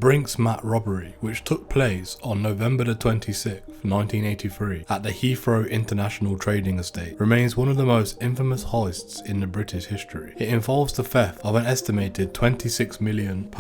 Brinks Mat robbery, which took place on November the 26th, 1983 at the Heathrow International Trading Estate, remains one of the most infamous heists in the British history. It involves the theft of an estimated £26 million,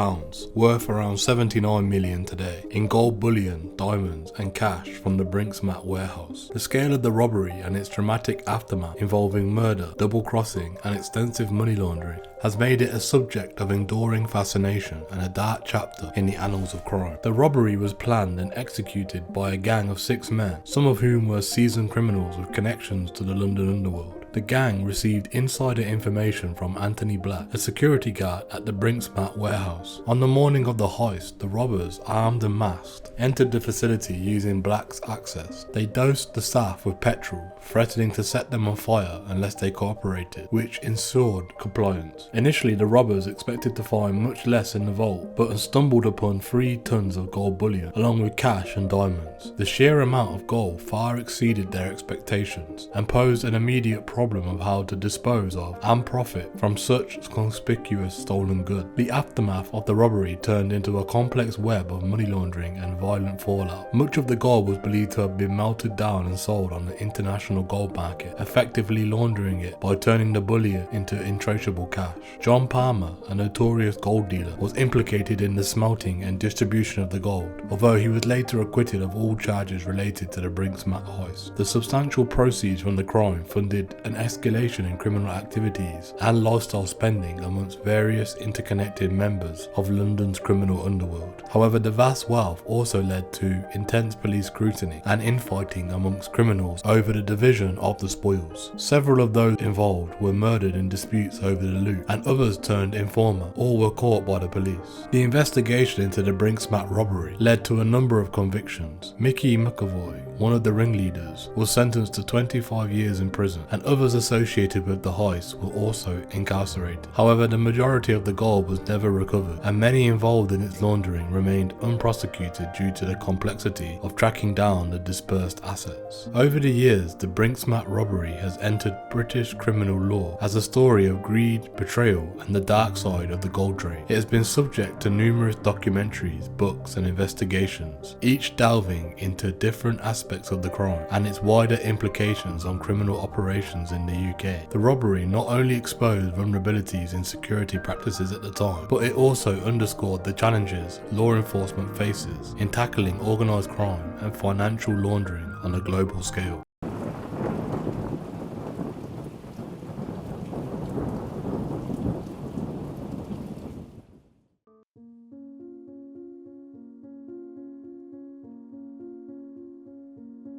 worth around 79 million today, in gold bullion, diamonds and cash from the Brinks Mat warehouse. The scale of the robbery and its dramatic aftermath involving murder, double crossing and extensive money laundering has made it a subject of enduring fascination and a dark chapter in the annals of crime. The robbery was planned and executed by a gang of 6 men, some of whom were seasoned criminals with connections to the London underworld. The gang received insider information from Anthony Black, a security guard at the Brinks Mat warehouse. On the morning of the heist, the robbers, armed and masked, entered the facility using Black's access. They dosed the staff with petrol, threatening to set them on fire unless they cooperated, which ensured compliance. Initially, the robbers expected to find much less in the vault, but stumbled upon 3 tons of gold bullion, along with cash and diamonds. The sheer amount of gold far exceeded their expectations, and posed an immediate problem of how to dispose of and profit from such conspicuous stolen goods. The aftermath of the robbery turned into a complex web of money laundering and violent fallout. Much of the gold was believed to have been melted down and sold on the international gold market, effectively laundering it by turning the bullion into untraceable cash. John Palmer, a notorious gold dealer, was implicated in the smelting and distribution of the gold, although he was later acquitted of all charges related to the Brinks Mat heist. The substantial proceeds from the crime funded an escalation in criminal activities and lifestyle spending amongst various interconnected members of London's criminal underworld. However, the vast wealth also led to intense police scrutiny and infighting amongst criminals over the division of the spoils. Several of those involved were murdered in disputes over the loot, and others turned informer. All were caught by the police. The investigation into the Brinks Mat robbery led to a number of convictions. Mickey McAvoy, one of the ringleaders, was sentenced to 25 years in prison, and others associated with the heist were also incarcerated. However, the majority of the gold was never recovered, and many involved in its laundering remained unprosecuted due to the complexity of tracking down the dispersed assets. Over the years, the Brinks Mat robbery has entered British criminal law as a story of greed, betrayal, and the dark side of the gold trade. It has been subject to numerous documentaries, books, and investigations, each delving into different aspects of the crime and its wider implications on criminal operations in the UK. The robbery not only exposed vulnerabilities in security practices at the time, but it also underscored the challenges law enforcement faces in tackling organised crime and financial laundering on a global scale.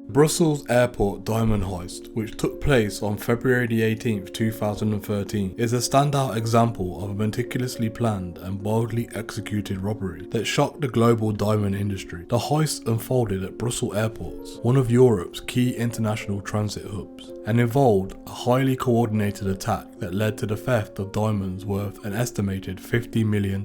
Brussels Airport diamond heist, which took place on February 18, 2013, is a standout example of a meticulously planned and boldly executed robbery that shocked the global diamond industry. The heist unfolded at Brussels Airport, one of Europe's key international transit hubs, and involved a highly coordinated attack that led to the theft of diamonds worth an estimated $50 million.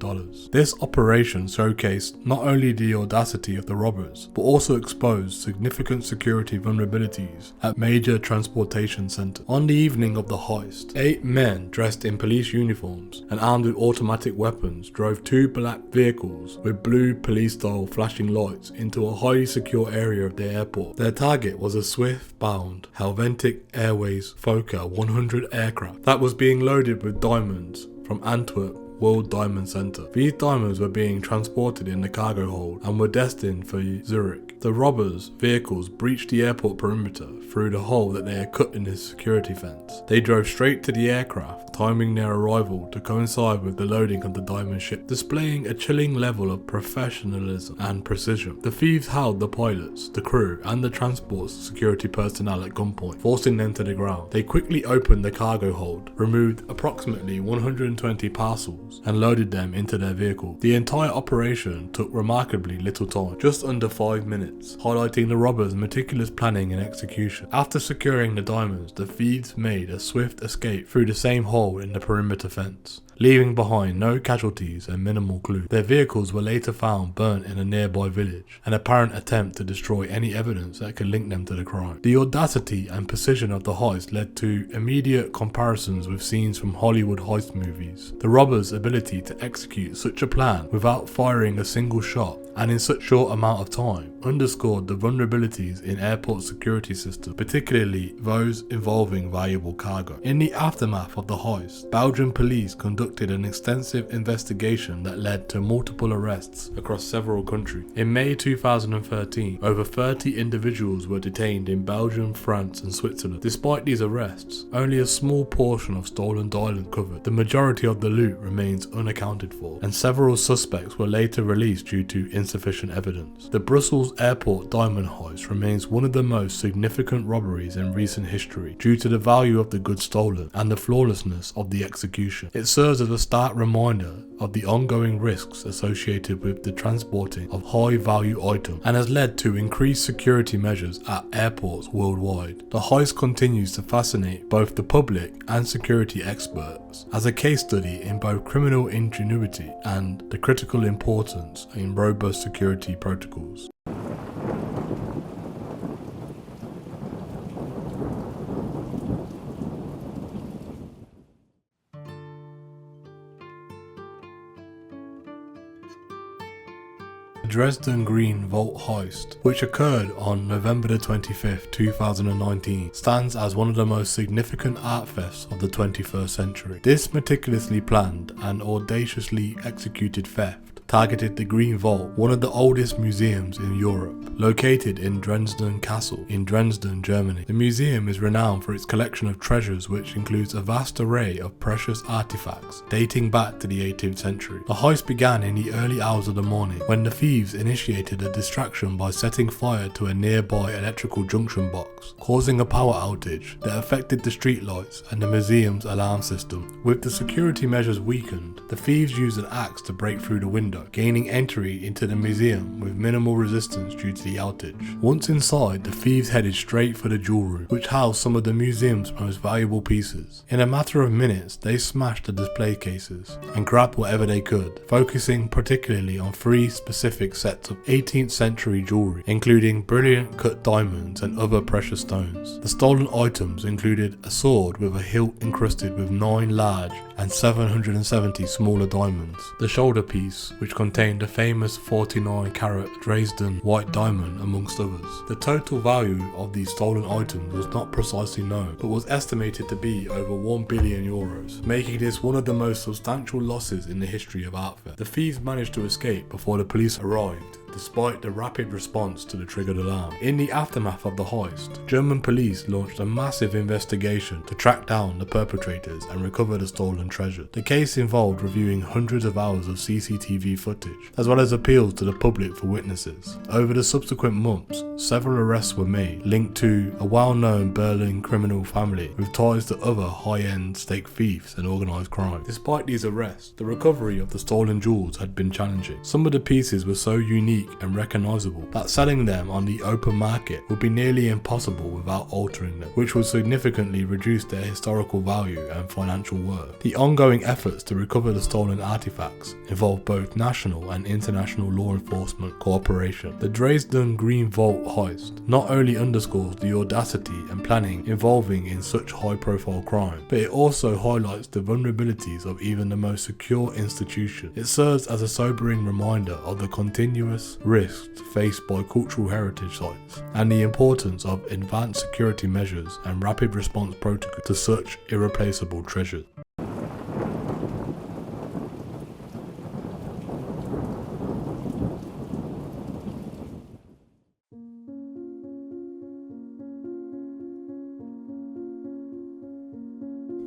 This operation showcased not only the audacity of the robbers, but also exposed significant security vulnerabilities at major transportation centres. On the evening of the heist, 8 men dressed in police uniforms and armed with automatic weapons drove 2 black vehicles with blue police-style flashing lights into a highly secure area of the airport. Their target was a swift-bound Helvetic Airways Fokker 100 aircraft that was being loaded with diamonds from Antwerp World Diamond Centre. These diamonds were being transported in the cargo hold and were destined for Zurich. The robbers' vehicles breached the airport perimeter through the hole that they had cut in the security fence. They drove straight to the aircraft, timing their arrival to coincide with the loading of the diamond ship, displaying a chilling level of professionalism and precision. The thieves held the pilots, the crew, and the transport security personnel at gunpoint, forcing them to the ground. They quickly opened the cargo hold, removed approximately 120 parcels, and loaded them into their vehicle. The entire operation took remarkably little time, just under 5 minutes, highlighting the robbers' meticulous planning and execution. After securing the diamonds, the thieves made a swift escape through the same hole in the perimeter fence, leaving behind no casualties and minimal clues. Their vehicles were later found burnt in a nearby village, an apparent attempt to destroy any evidence that could link them to the crime. The audacity and precision of the heist led to immediate comparisons with scenes from Hollywood heist movies. The robbers' ability to execute such a plan without firing a single shot and in such short amount of time underscored the vulnerabilities in airport security systems, particularly those involving valuable cargo. In the aftermath of the heist, Belgian police conducted an extensive investigation that led to multiple arrests across several countries. In May 2013, over 30 individuals were detained in Belgium, France and Switzerland. Despite these arrests, only a small portion of stolen diamond covered. The majority of the loot remains unaccounted for, and several suspects were later released due to insufficient evidence. The Brussels airport diamond heist remains one of the most significant robberies in recent history due to the value of the goods stolen and the flawlessness of the execution. It serves as a stark reminder of the ongoing risks associated with the transporting of high value items and has led to increased security measures at airports worldwide. The heist continues to fascinate both the public and security experts as a case study in both criminal ingenuity and the critical importance in robust security protocols. Dresden Green Vault heist, which occurred on November 25th, 2019, stands as one of the most significant art thefts of the 21st century. This meticulously planned and audaciously executed theft targeted the Green Vault, one of the oldest museums in Europe, located in Dresden Castle in Dresden, Germany. The museum is renowned for its collection of treasures, which includes a vast array of precious artifacts dating back to the 18th century. The heist began in the early hours of the morning when the thieves initiated a distraction by setting fire to a nearby electrical junction box, causing a power outage that affected the streetlights and the museum's alarm system. With the security measures weakened, the thieves used an axe to break through the window, gaining entry into the museum with minimal resistance due to the outage. Once inside, the thieves headed straight for the jewel room, which housed some of the museum's most valuable pieces. In a matter of minutes, they smashed the display cases and grabbed whatever they could, focusing particularly on 3 specific sets of 18th century jewelry, including brilliant cut diamonds and other precious stones. The stolen items included a sword with a hilt encrusted with 9 large and 770 smaller diamonds, the shoulder piece, which contained the famous 49-carat Dresden white diamond, amongst others. The total value of these stolen items was not precisely known, but was estimated to be over 1 billion euros, making this one of the most substantial losses in the history of art theft. The thieves managed to escape before the police arrived, despite the rapid response to the triggered alarm. In the aftermath of the heist, German police launched a massive investigation to track down the perpetrators and recover the stolen treasure. The case involved reviewing hundreds of hours of CCTV footage, as well as appeals to the public for witnesses. Over the subsequent months, several arrests were made, linked to a well-known Berlin criminal family with ties to other high-end stake thieves and organised crime. Despite these arrests, the recovery of the stolen jewels had been challenging. Some of the pieces were so unique and recognisable that selling them on the open market would be nearly impossible without altering them, which would significantly reduce their historical value and financial worth. The ongoing efforts to recover the stolen artifacts involve both national and international law enforcement cooperation. The Dresden Green Vault heist not only underscores the audacity and planning involving in such high-profile crime, but it also highlights the vulnerabilities of even the most secure institution. It serves as a sobering reminder of the continuous risks faced by cultural heritage sites and the importance of advanced security measures and rapid response protocols to such irreplaceable treasures.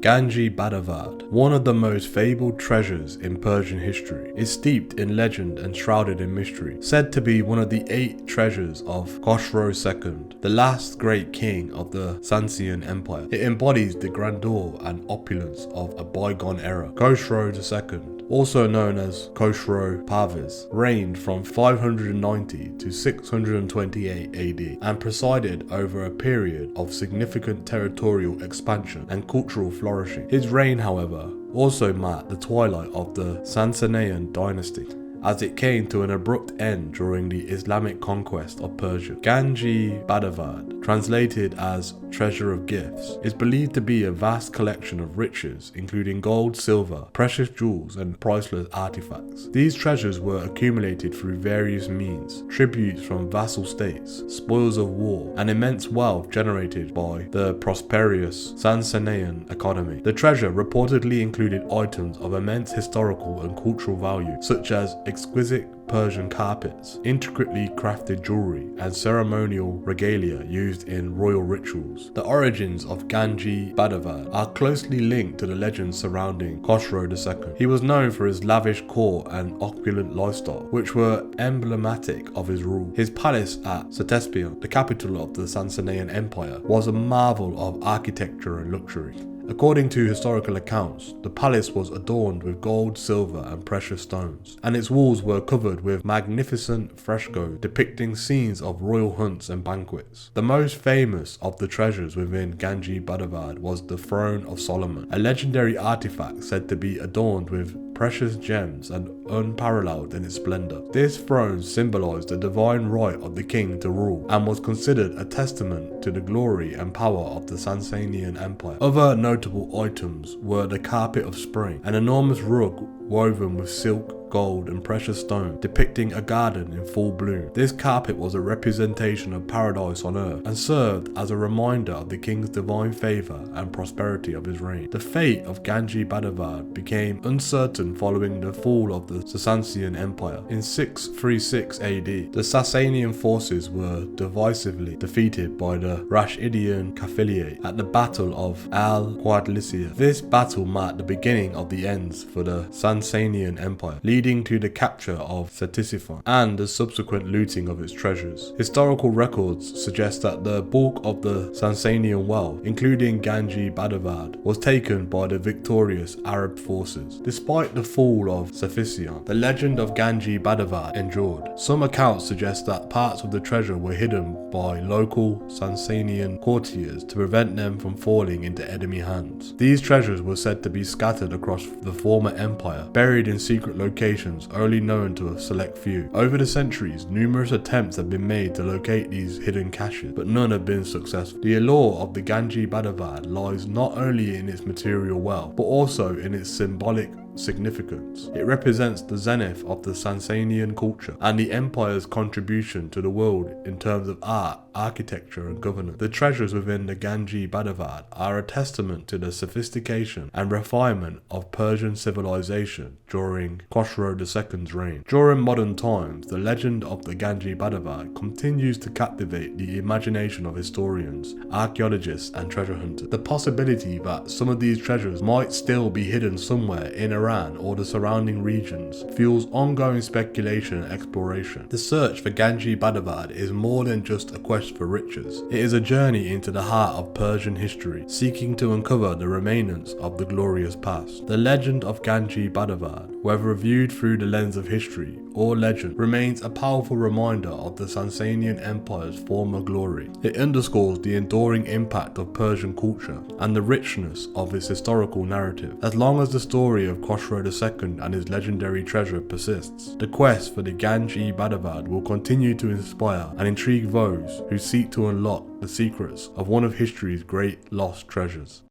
Ganji Badavad, one of the most fabled treasures in Persian history, is steeped in legend and shrouded in mystery. Said to be one of the 8 treasures of Khosrow II, the last great king of the Sasanian Empire. It embodies the grandeur and opulence of a bygone era. Khosrow II, also known as Khosrow Parviz, reigned from 590 to 628 AD and presided over a period of significant territorial expansion and cultural flourishing. His reign, however, also marked the twilight of the Sasanian dynasty, as it came to an abrupt end during the Islamic conquest of Persia. Ganji Badavad, translated as Treasure of Gifts, is believed to be a vast collection of riches, including gold, silver, precious jewels, and priceless artifacts. These treasures were accumulated through various means: tributes from vassal states, spoils of war, and immense wealth generated by the prosperous Sasanian economy. The treasure reportedly included items of immense historical and cultural value, such as exquisite Persian carpets, intricately crafted jewelry, and ceremonial regalia used in royal rituals. The origins of Ganji Badavad are closely linked to the legends surrounding Khosrow II. He was known for his lavish court and opulent lifestyle, which were emblematic of his rule. His palace at Setespion, the capital of the Sasanian Empire, was a marvel of architecture and luxury. According to historical accounts, the palace was adorned with gold, silver, and precious stones, and its walls were covered with magnificent frescoes depicting scenes of royal hunts and banquets. The most famous of the treasures within Ganji Badavad was the Throne of Solomon, a legendary artifact said to be adorned with precious gems and unparalleled in its splendor. This throne symbolized the divine right of the king to rule and was considered a testament to the glory and power of the Sasanian Empire. Other notable items were the Carpet of Spring, an enormous rug woven with silk, gold, and precious stone, depicting a garden in full bloom. This carpet was a representation of paradise on earth and served as a reminder of the king's divine favor and prosperity of his reign. The fate of Ganji Badavad became uncertain following the fall of the Sasanian Empire. In 636 AD, the Sasanian forces were divisively defeated by the Rashidian Caliphate at the Battle of Al-Qadisiyah. This battle marked the beginning of the ends for the Sasanian Empire, leading to the capture of Ctesiphon and the subsequent looting of its treasures. Historical records suggest that the bulk of the Sasanian wealth, including Ganji Badavad, was taken by the victorious Arab forces. Despite the fall of Sufisyon, the legend of Ganji Badavad endured. Some accounts suggest that parts of the treasure were hidden by local Sasanian courtiers to prevent them from falling into enemy hands. These treasures were said to be scattered across the former empire, buried in secret locations only known to a select few. Over the centuries, numerous attempts have been made to locate these hidden caches, but none have been successful. The allure of the Ganji Badavad lies not only in its material wealth, but also in its symbolic significance. It represents the zenith of the Sasanian culture and the empire's contribution to the world in terms of art, architecture, and governance. The treasures within the Ganji Badavad are a testament to the sophistication and refinement of Persian civilization during Khosrow II's reign. During modern times, the legend of the Ganji Badavad continues to captivate the imagination of historians, archaeologists, and treasure hunters. The possibility that some of these treasures might still be hidden somewhere in Iran or the surrounding regions fuels ongoing speculation and exploration. The search for Ganji Badavad is more than just a quest for riches. It is a journey into the heart of Persian history, seeking to uncover the remains of the glorious past. The legend of Ganji Badavad, whether viewed through the lens of history or legend, remains a powerful reminder of the Sasanian Empire's former glory. It underscores the enduring impact of Persian culture and the richness of its historical narrative. As long as the story of Khosrow II and his legendary treasure persists, the quest for the Ganji Badavad will continue to inspire and intrigue those who seek to unlock the secrets of one of history's great lost treasures.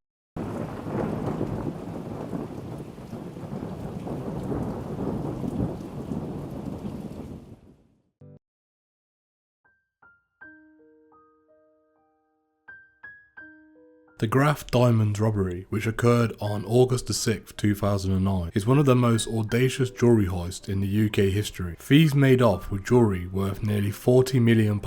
The Graff Diamonds robbery, which occurred on August 6, 2009, is one of the most audacious jewellery heists in the UK history. Thieves made off with jewellery worth nearly £40 million,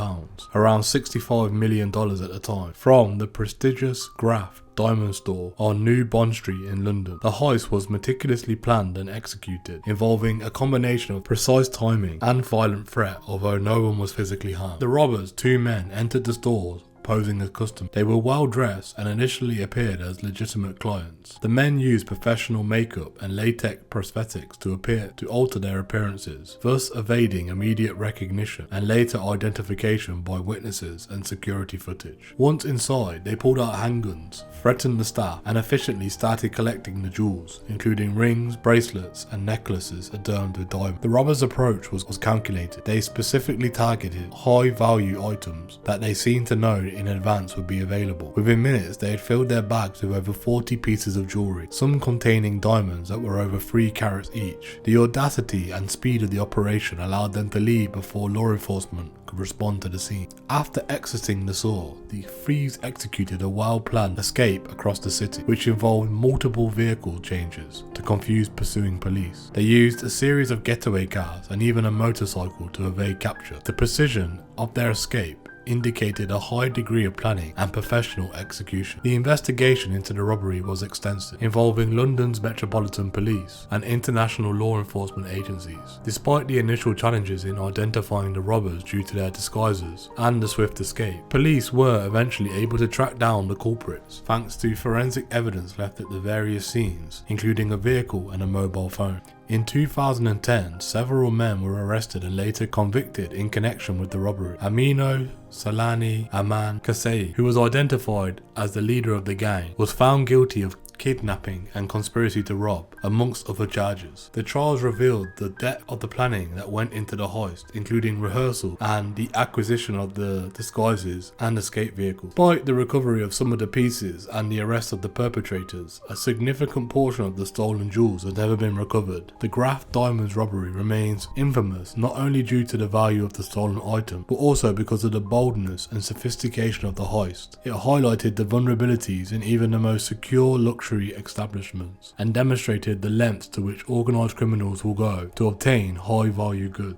around $65 million at the time, from the prestigious Graff Diamond store on New Bond Street in London. The heist was meticulously planned and executed, involving a combination of precise timing and violent threat, although no one was physically harmed. The robbers, two men, entered the stores, posing as customers. They were well dressed and initially appeared as legitimate clients. The men used professional makeup and latex prosthetics to alter their appearances, thus evading immediate recognition and later identification by witnesses and security footage. Once inside, they pulled out handguns, threatened the staff, and efficiently started collecting the jewels, including rings, bracelets, and necklaces adorned with diamonds. The robbers' approach was calculated. They specifically targeted high-value items that they seemed to know in advance would be available. Within minutes, they had filled their bags with over 40 pieces of jewelry, some containing diamonds that were over 3 carats each. The audacity and speed of the operation allowed them to leave before law enforcement could respond to the scene. After exiting the store, the thieves executed a well-planned escape across the city, which involved multiple vehicle changes to confuse pursuing police. They used a series of getaway cars and even a motorcycle to evade capture. The precision of their escape indicated a high degree of planning and professional execution. The investigation into the robbery was extensive, involving London's Metropolitan Police and international law enforcement agencies. Despite the initial challenges in identifying the robbers due to their disguises and the swift escape, police were eventually able to track down the culprits thanks to forensic evidence left at the various scenes, including a vehicle and a mobile phone. In 2010, several men were arrested and later convicted in connection with the robbery. Amino Salani Aman Kasei, who was identified as the leader of the gang, was found guilty of kidnapping and conspiracy to rob, amongst other charges. The trials revealed the depth of the planning that went into the heist, including rehearsal and the acquisition of the disguises and escape vehicles. Despite the recovery of some of the pieces and the arrest of the perpetrators, a significant portion of the stolen jewels has never been recovered. The Graff Diamonds robbery remains infamous not only due to the value of the stolen item, but also because of the boldness and sophistication of the heist. It highlighted the vulnerabilities in even the most secure luxury establishments and demonstrated the lengths to which organised criminals will go to obtain high value goods.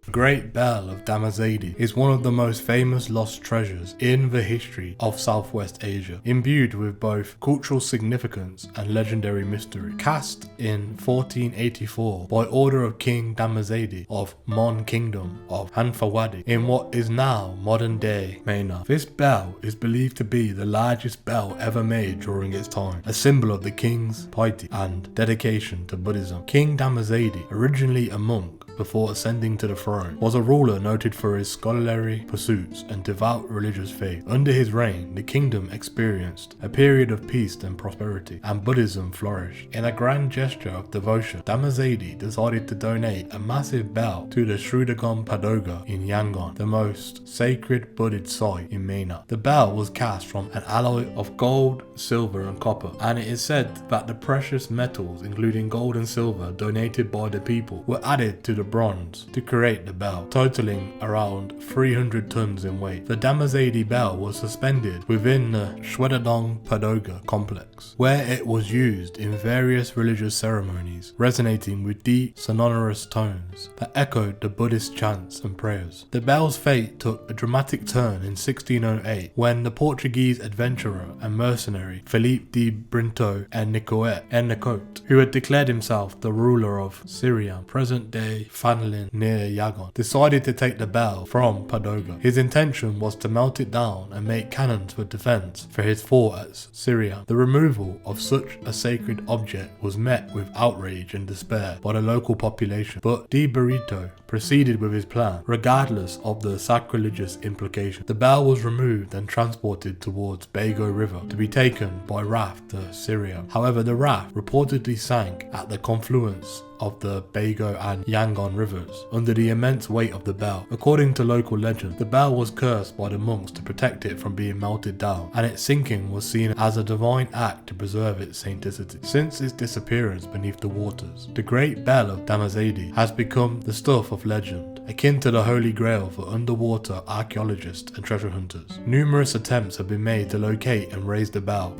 The Great Bell of Damarsadi is one of the most famous lost treasures in the history of Southwest Asia, imbued with both cultural significance and legendary mystery. Cast in 1484 by order of King Damarsadi of Mon Kingdom of Hanfawadi in what is now modern-day Myanmar, this bell is believed to be the largest bell ever made during its time, a symbol of the king's piety and dedication to Buddhism. King Damarsadi, originally a monk before ascending to the throne, was a ruler noted for his scholarly pursuits and devout religious faith. Under his reign, the kingdom experienced a period of peace and prosperity, and Buddhism flourished. In a grand gesture of devotion, Damarsadi decided to donate a massive bell to the Srudagon Padoga in Yangon, the most sacred Buddhist site in Myanmar. The bell was cast from an alloy of gold, silver and copper, and it is said that the precious metals, including gold and silver donated by the people, were added to the bronze to create the bell, totaling around 300 tons in weight. The Damarsadi bell was suspended within the Shwedadong Padoga complex, where it was used in various religious ceremonies, resonating with deep, sonorous tones that echoed the Buddhist chants and prayers. The bell's fate took a dramatic turn in 1608 when the Portuguese adventurer and mercenary Felipe de Brinto Ennicote, who had declared himself the ruler of Syrian, present-day Fanlin near Yangon, decided to take the bell from Padoga. His intention was to melt it down and make cannons for defense for his fort at Syrian. The removal of such a sacred object was met with outrage and despair by the local population, but De Brito proceeded with his plan, regardless of the sacrilegious implications. The bell was removed and transported towards Bago River to be taken by raft to Syria. However, the raft reportedly sank at the confluence of the Bago and Yangon rivers under the immense weight of the bell. According to local legend, the bell was cursed by the monks to protect it from being melted down, and its sinking was seen as a divine act to preserve its sanctity. Since its disappearance beneath the waters, the Great Bell of Damarsadi has become the stuff of legend, akin to the Holy Grail for underwater archaeologists and treasure hunters. Numerous attempts have been made to locate and raise the bell,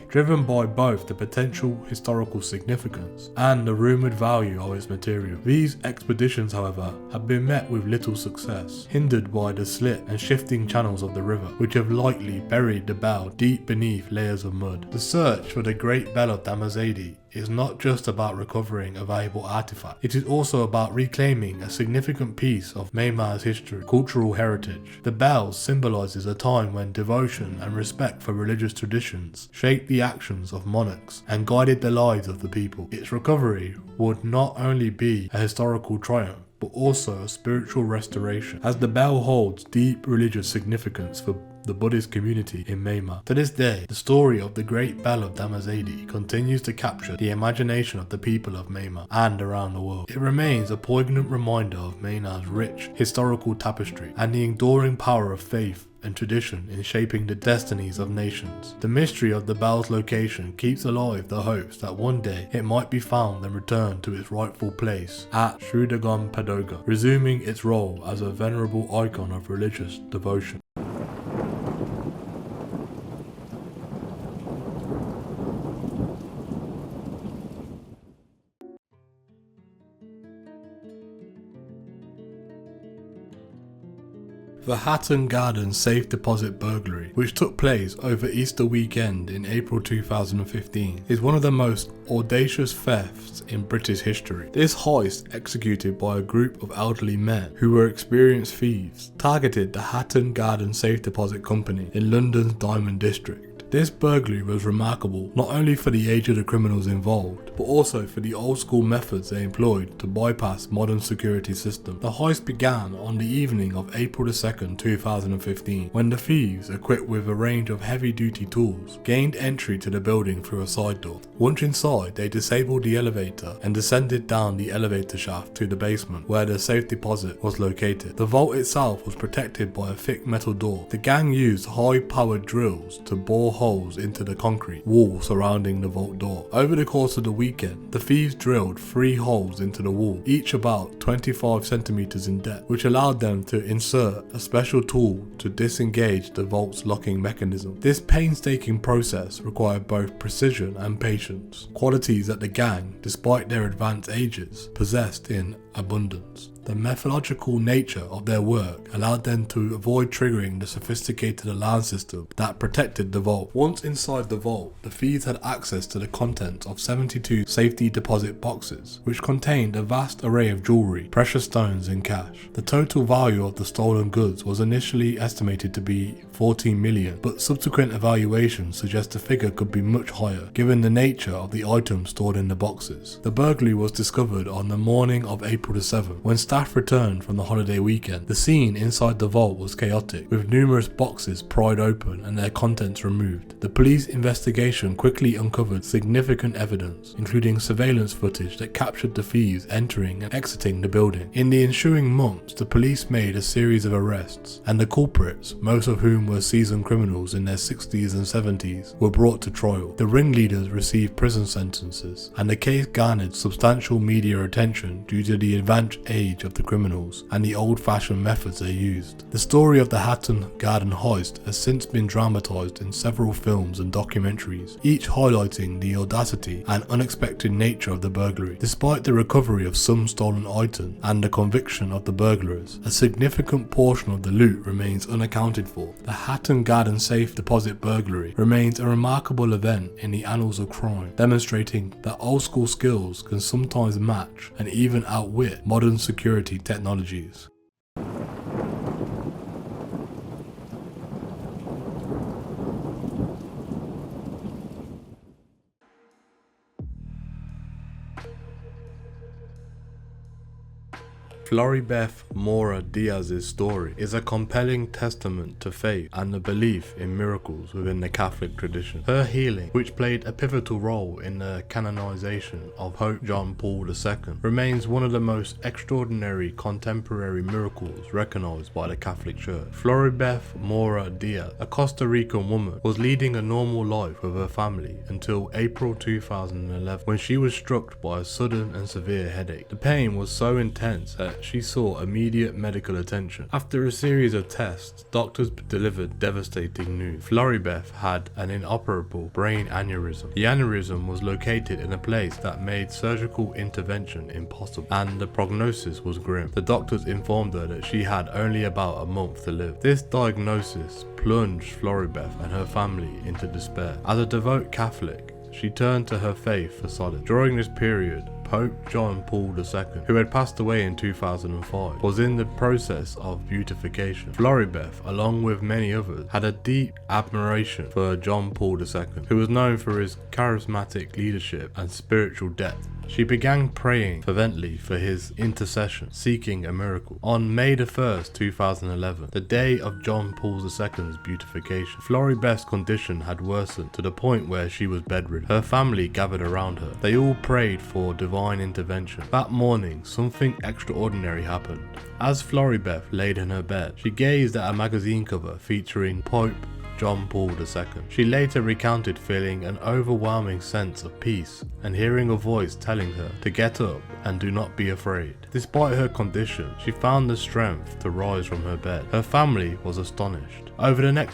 driven by both the potential historical significance and the rumoured value of its material. These expeditions, however, have been met with little success, hindered by the slit and shifting channels of the river, which have likely buried the bell deep beneath layers of mud. The search for the Great Bell of Damazedi is not just about recovering a valuable artifact, it is also about reclaiming a significant piece of Myanmar's history, cultural heritage. The bell symbolises a time when devotion and respect for religious traditions shaped the actions of monarchs and guided the lives of the people. Its recovery would not only be a historical triumph, but also a spiritual restoration, as the bell holds deep religious significance for the Buddhist community in Myanmar. To this day, the story of the Great Bell of Damazedi continues to capture the imagination of the people of Myanmar and around the world. It remains a poignant reminder of Myanmar's rich historical tapestry and the enduring power of faith and tradition in shaping the destinies of nations. The mystery of the bell's location keeps alive the hopes that one day it might be found and returned to its rightful place at Srudagon Padoga, resuming its role as a venerable icon of religious devotion. The Hatton Garden safe deposit burglary, which took place over Easter weekend in April 2015, is one of the most audacious thefts in British history. This heist, executed by a group of elderly men who were experienced thieves, targeted the Hatton Garden Safe Deposit Company in London's Diamond District. This burglary was remarkable not only for the age of the criminals involved, but also for the old school methods they employed to bypass modern security systems. The heist began on the evening of April 2nd, 2015, when the thieves, equipped with a range of heavy duty tools, gained entry to the building through a side door. Once inside, they disabled the elevator and descended down the elevator shaft to the basement where the safe deposit was located. The vault itself was protected by a thick metal door. The gang used high powered drills to bore holes into the concrete wall surrounding the vault door. Over the course of the weekend, the thieves drilled 3 holes into the wall, each about 25 centimeters in depth, which allowed them to insert a special tool to disengage the vault's locking mechanism. This painstaking process required both precision and patience, qualities that the gang, despite their advanced ages, possessed in abundance. The methodological nature of their work allowed them to avoid triggering the sophisticated alarm system that protected the vault. Once inside the vault, the thieves had access to the contents of 72 safety deposit boxes, which contained a vast array of jewellery, precious stones and cash. The total value of the stolen goods was initially estimated to be 14 million, but subsequent evaluations suggest the figure could be much higher, given the nature of the items stored in the boxes. The burglary was discovered on the morning of April 7th, when staff returned from the holiday weekend. The scene inside the vault was chaotic, with numerous boxes pried open and their contents removed. The police investigation quickly uncovered significant evidence, including surveillance footage that captured the thieves entering and exiting the building. In the ensuing months, the police made a series of arrests, and the culprits, most of whom were seasoned criminals in their 60s and 70s, were brought to trial. The ringleaders received prison sentences, and the case garnered substantial media attention due to the advanced age of the criminals and the old-fashioned methods they used. The story of the Hatton Garden heist has since been dramatised in several films and documentaries, each highlighting the audacity and unexpected nature of the burglary. Despite the recovery of some stolen items and the conviction of the burglars, a significant portion of the loot remains unaccounted for. The Hatton Garden safe deposit burglary remains a remarkable event in the annals of crime, demonstrating that old school skills can sometimes match and even outwit modern security technologies. Floribeth Mora Diaz's story is a compelling testament to faith and the belief in miracles within the Catholic tradition. Her healing, which played a pivotal role in the canonization of Pope John Paul II, remains one of the most extraordinary contemporary miracles recognized by the Catholic Church. Floribeth Mora Diaz, a Costa Rican woman, was leading a normal life with her family until April 2011, when she was struck by a sudden and severe headache. The pain was so intense that she sought immediate medical attention. After a series of tests, doctors delivered devastating news. Floribeth had an inoperable brain aneurysm. The aneurysm was located in a place that made surgical intervention impossible, and the prognosis was grim. The doctors informed her that she had only about a month to live. This diagnosis plunged Floribeth and her family into despair. As a devout Catholic, she turned to her faith for solace. During this period, Pope John Paul II, who had passed away in 2005, was in the process of beatification. Floribeth, along with many others, had a deep admiration for John Paul II, who was known for his charismatic leadership and spiritual depth. She began praying fervently for his intercession, seeking a miracle. On May 1st, 2011, the day of John Paul II's beatification, Floribeth's condition had worsened to the point where she was bedridden. Her family gathered around her. They all prayed for divine intervention. That morning, something extraordinary happened. As Floribeth laid in her bed, she gazed at a magazine cover featuring Pope John Paul II. She later recounted feeling an overwhelming sense of peace and hearing a voice telling her to get up and do not be afraid. Despite her condition, she found the strength to rise from her bed. Her family was astonished. Over the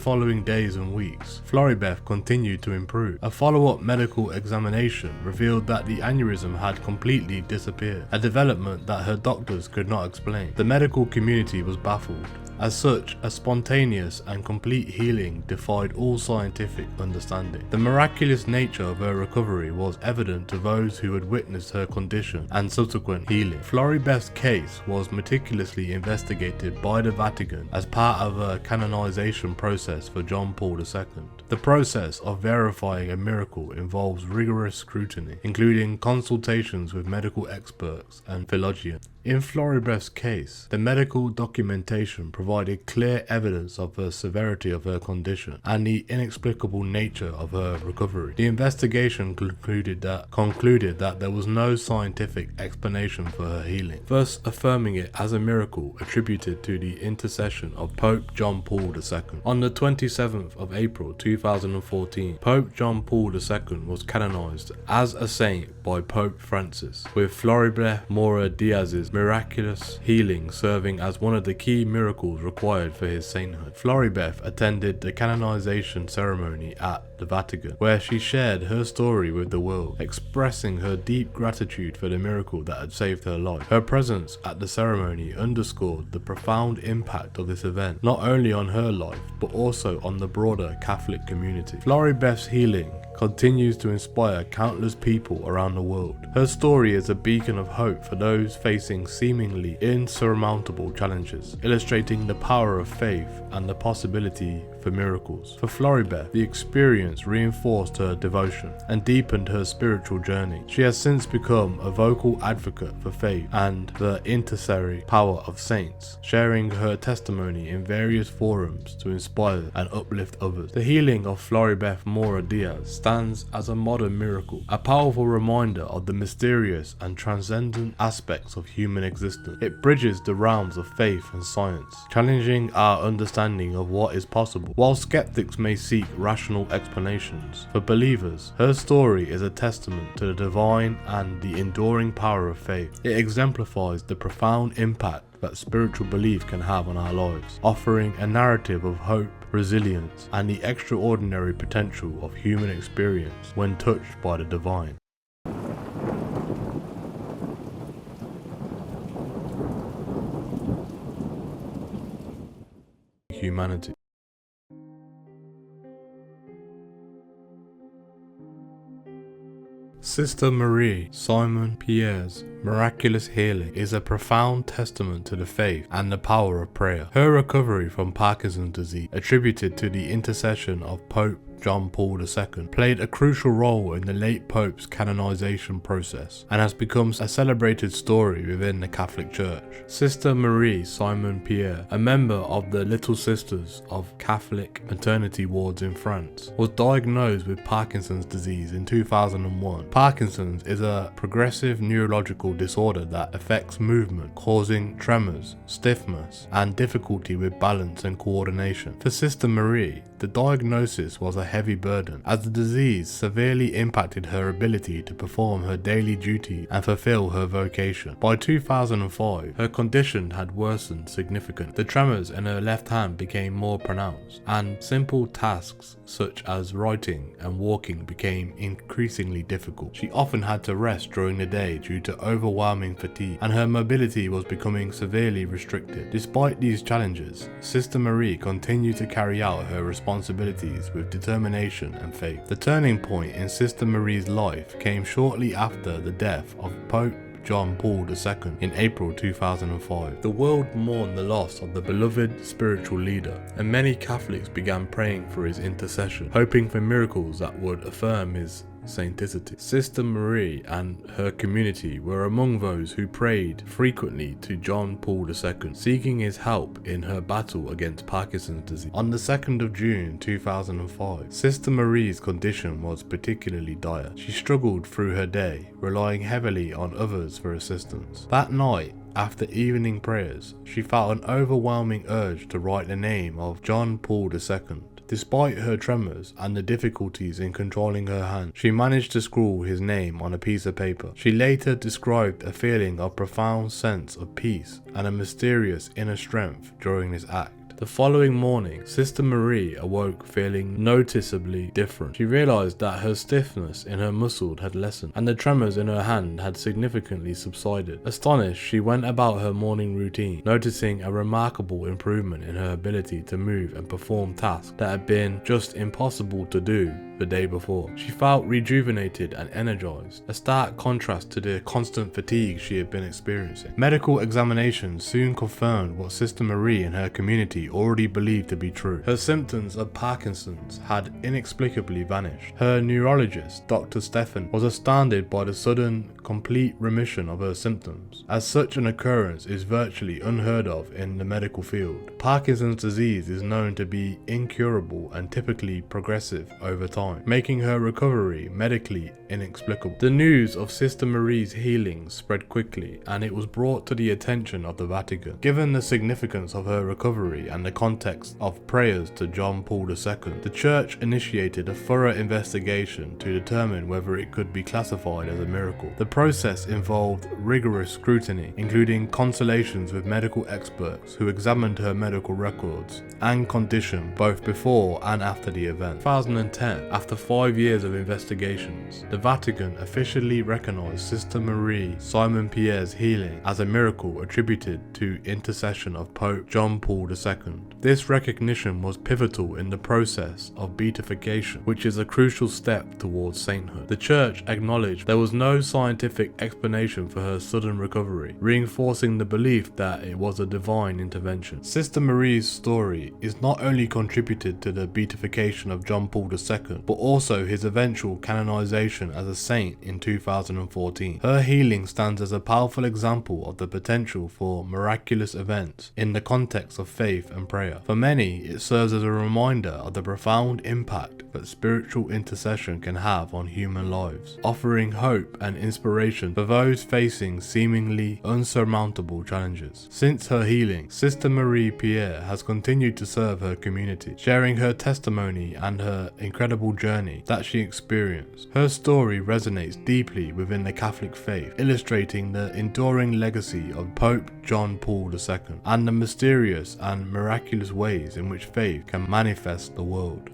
following days and weeks, Floribeth continued to improve. A follow-up medical examination revealed that the aneurysm had completely disappeared, a development that her doctors could not explain. The medical community was baffled. As such, a spontaneous and complete healing defied all scientific understanding. The miraculous nature of her recovery was evident to those who had witnessed her condition and subsequent healing. Floribeth's case was meticulously investigated by the Vatican as part of a canonization process for John Paul II. The process of verifying a miracle involves rigorous scrutiny, including consultations with medical experts and theologians. In Floribeth's case, the medical documentation provided clear evidence of the severity of her condition and the inexplicable nature of her recovery. The investigation concluded that there was no scientific explanation for her healing, thus affirming it as a miracle attributed to the intercession of Pope John Paul II. On the 27th of April 2014, Pope John Paul II was canonized as a saint by Pope Francis, with Floribeth Mora Diaz's miraculous healing serving as one of the key miracles required for his sainthood. Floribeth attended the canonization ceremony at the Vatican, where she shared her story with the world, expressing her deep gratitude for the miracle that had saved her life. Her presence at the ceremony underscored the profound impact of this event, not only on her life, but also on the broader Catholic community. Floribeth's healing continues to inspire countless people around the world. Her story is a beacon of hope for those facing seemingly insurmountable challenges, illustrating the power of faith and the possibility for miracles. For Floribeth, the experience reinforced her devotion and deepened her spiritual journey. She has since become a vocal advocate for faith and the intercessory power of saints, sharing her testimony in various forums to inspire and uplift others. The healing of Floribeth Mora Diaz stands as a modern miracle, a powerful reminder of the mysterious and transcendent aspects of human existence. It bridges the realms of faith and science, challenging our understanding of what is possible. While skeptics may seek rational explanations, for believers, her story is a testament to the divine and the enduring power of faith. It exemplifies the profound impact that spiritual belief can have on our lives, offering a narrative of hope, resilience, and the extraordinary potential of human experience when touched by the divine. Humanity. Sister Marie Simon Pierre's miraculous healing is a profound testament to the faith and the power of prayer. Her recovery from Parkinson's disease, attributed to the intercession of Pope John Paul II, played a crucial role in the late Pope's canonization process and has become a celebrated story within the Catholic Church. Sister Marie Simon Pierre, a member of the Little Sisters of Catholic maternity wards in France, was diagnosed with Parkinson's disease in 2001. Parkinson's is a progressive neurological disorder that affects movement, causing tremors, stiffness, and difficulty with balance and coordination. For Sister Marie, the diagnosis was a heavy burden, as the disease severely impacted her ability to perform her daily duty and fulfill her vocation. By 2005, her condition had worsened significantly. The tremors in her left hand became more pronounced, and simple tasks such as writing and walking became increasingly difficult. She often had to rest during the day due to overwhelming fatigue, and her mobility was becoming severely restricted. Despite these challenges, Sister Marie continued to carry out her responsibilities with determination and faith. The turning point in Sister Marie's life came shortly after the death of Pope John Paul II in April 2005. The world mourned the loss of the beloved spiritual leader, and many Catholics began praying for his intercession, hoping for miracles that would affirm his sainticity. Sister Marie and her community were among those who prayed frequently to John Paul II, seeking his help in her battle against Parkinson's disease. On the 2nd of June 2005, Sister Marie's condition was particularly dire. She struggled through her day, relying heavily on others for assistance. That night, after evening prayers, she felt an overwhelming urge to write the name of John Paul II. Despite her tremors and the difficulties in controlling her hand, she managed to scrawl his name on a piece of paper. She later described a feeling of profound sense of peace and a mysterious inner strength during this act. The following morning, Sister Marie awoke feeling noticeably different. She realized that her stiffness in her muscles had lessened, and the tremors in her hand had significantly subsided. Astonished, she went about her morning routine, noticing a remarkable improvement in her ability to move and perform tasks that had been just impossible to do the day before. She felt rejuvenated and energized, a stark contrast to the constant fatigue she had been experiencing. Medical examinations soon confirmed what Sister Marie and her community already believed to be true. Her symptoms of Parkinson's had inexplicably vanished. Her neurologist, Dr. Stefan, was astounded by the sudden, complete remission of her symptoms, as such an occurrence is virtually unheard of in the medical field. Parkinson's disease is known to be incurable and typically progressive over time, making her recovery medically inexplicable. The news of Sister Marie's healing spread quickly, and it was brought to the attention of the Vatican. Given the significance of her recovery and the context of prayers to John Paul II, the Church initiated a thorough investigation to determine whether it could be classified as a miracle. The process involved rigorous scrutiny, including consultations with medical experts who examined her medical records and condition both before and after the event. 2010, after 5 years of investigations, the Vatican officially recognized Sister Marie Simon Pierre's healing as a miracle attributed to intercession of Pope John Paul II. This recognition was pivotal in the process of beatification, which is a crucial step towards sainthood. The Church acknowledged there was no scientific explanation for her sudden recovery, reinforcing the belief that it was a divine intervention. Sister Marie's story is not only contributed to the beatification of John Paul II, but also his eventual canonization as a saint in 2014. Her healing stands as a powerful example of the potential for miraculous events in the context of faith and prayer. For many, it serves as a reminder of the profound impact that spiritual intercession can have on human lives, offering hope and inspiration for those facing seemingly unsurmountable challenges. Since her healing, Sister Marie Pierre has continued to serve her community, sharing her testimony and her incredible journey that she experienced. Her story resonates deeply within the Catholic faith, illustrating the enduring legacy of Pope John Paul II and the mysterious and miraculous ways in which faith can manifest the world.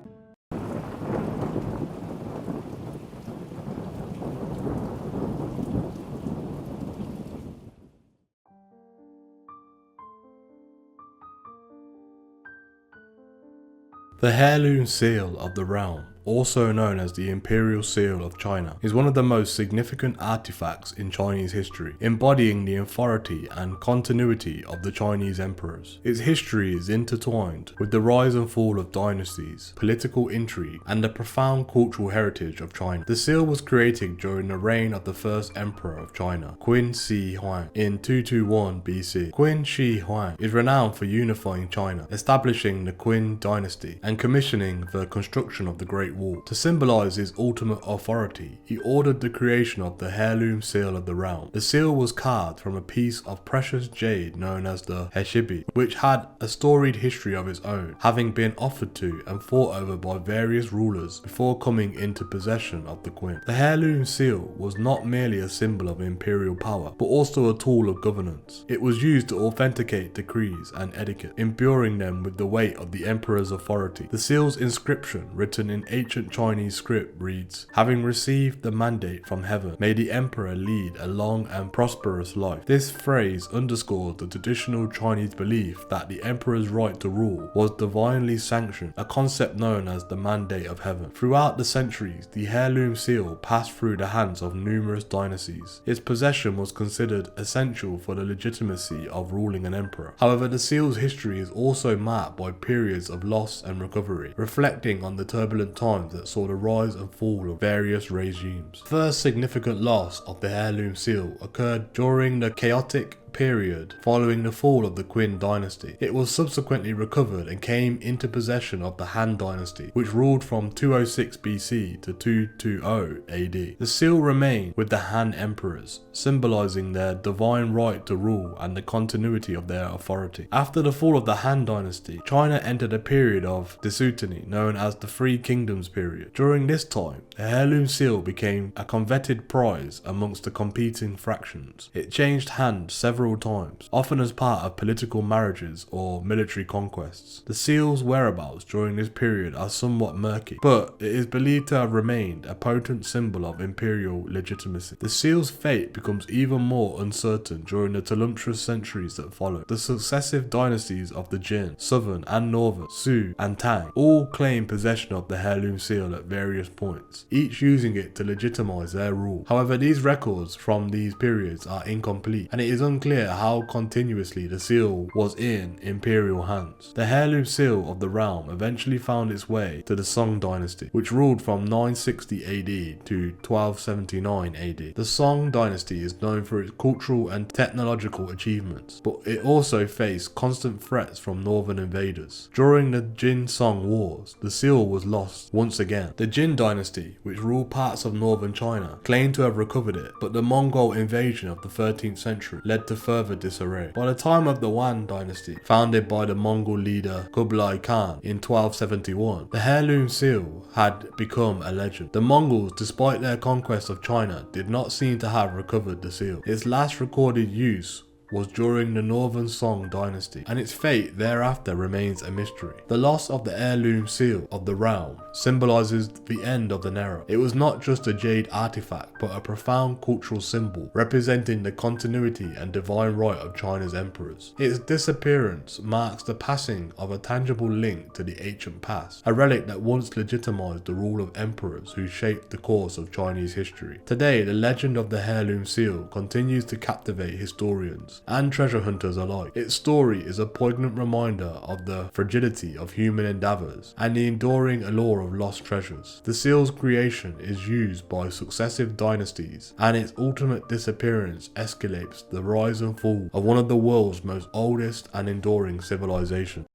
The heirloom seal of the realm, also known as the Imperial Seal of China, is one of the most significant artifacts in Chinese history, embodying the authority and continuity of the Chinese emperors. Its history is intertwined with the rise and fall of dynasties, political intrigue, and the profound cultural heritage of China. The seal was created during the reign of the first emperor of China, Qin Shi Huang, in 221 BC. Qin Shi Huang is renowned for unifying China, establishing the Qin dynasty, and commissioning the construction of the Great Great Wall. To symbolize his ultimate authority, he ordered the creation of the heirloom seal of the realm. The seal was carved from a piece of precious jade known as the Heshibi, which had a storied history of its own, having been offered to and fought over by various rulers before coming into possession of the Queen. The heirloom seal was not merely a symbol of imperial power, but also a tool of governance. It was used to authenticate decrees and etiquette, imbuing them with the weight of the emperor's authority. The seal's inscription, written in ancient Chinese script, reads, "Having received the mandate from heaven, may the emperor lead a long and prosperous life." This phrase underscores the traditional Chinese belief that the emperor's right to rule was divinely sanctioned, a concept known as the mandate of heaven. Throughout the centuries, the heirloom seal passed through the hands of numerous dynasties. Its possession was considered essential for the legitimacy of ruling an emperor. However, the seal's history is also marked by periods of loss and recovery, reflecting on the turbulent times that saw the rise and fall of various regimes. The first significant loss of the heirloom seal occurred during the chaotic period following the fall of the Qin dynasty. It was subsequently recovered and came into possession of the Han dynasty, which ruled from 206 BC to 220 AD. The seal remained with the Han emperors, symbolizing their divine right to rule and the continuity of their authority. After the fall of the Han dynasty, China entered a period of disunity known as the Three Kingdoms period. During this time, the heirloom seal became a coveted prize amongst the competing factions. It changed hands several times, often as part of political marriages or military conquests. The seal's whereabouts during this period are somewhat murky, but it is believed to have remained a potent symbol of imperial legitimacy. The seal's fate becomes even more uncertain during the tumultuous centuries that followed. The successive dynasties of the Jin, Southern and Northern, Sui and Tang all claimed possession of the heirloom seal at various points, each using it to legitimize their rule. However, these records from these periods are incomplete, and it is unclear how continuously the seal was in imperial hands. The heirloom seal of the realm eventually found its way to the Song dynasty, which ruled from 960 AD to 1279 AD. The Song dynasty is known for its cultural and technological achievements, but it also faced constant threats from northern invaders. During the Jin-Song Wars, the seal was lost once again. The Jin dynasty, which ruled parts of northern China, claimed to have recovered it, but the Mongol invasion of the 13th century led to further disarray. By the time of the Wan dynasty, founded by the Mongol leader Kublai Khan in 1271, the heirloom seal had become a legend. The Mongols, despite their conquest of China, did not seem to have recovered the seal. Its last recorded use was during the Northern Song dynasty, and its fate thereafter remains a mystery. The loss of the heirloom seal of the realm symbolizes the end of an era. It was not just a jade artifact, but a profound cultural symbol representing the continuity and divine right of China's emperors. Its disappearance marks the passing of a tangible link to the ancient past, a relic that once legitimized the rule of emperors who shaped the course of Chinese history. Today, the legend of the heirloom seal continues to captivate historians and treasure hunters alike. Its story is a poignant reminder of the fragility of human endeavors and the enduring allure of lost treasures. The seal's creation is used by successive dynasties, and its ultimate disappearance escalates the rise and fall of one of the world's most oldest and enduring civilizations.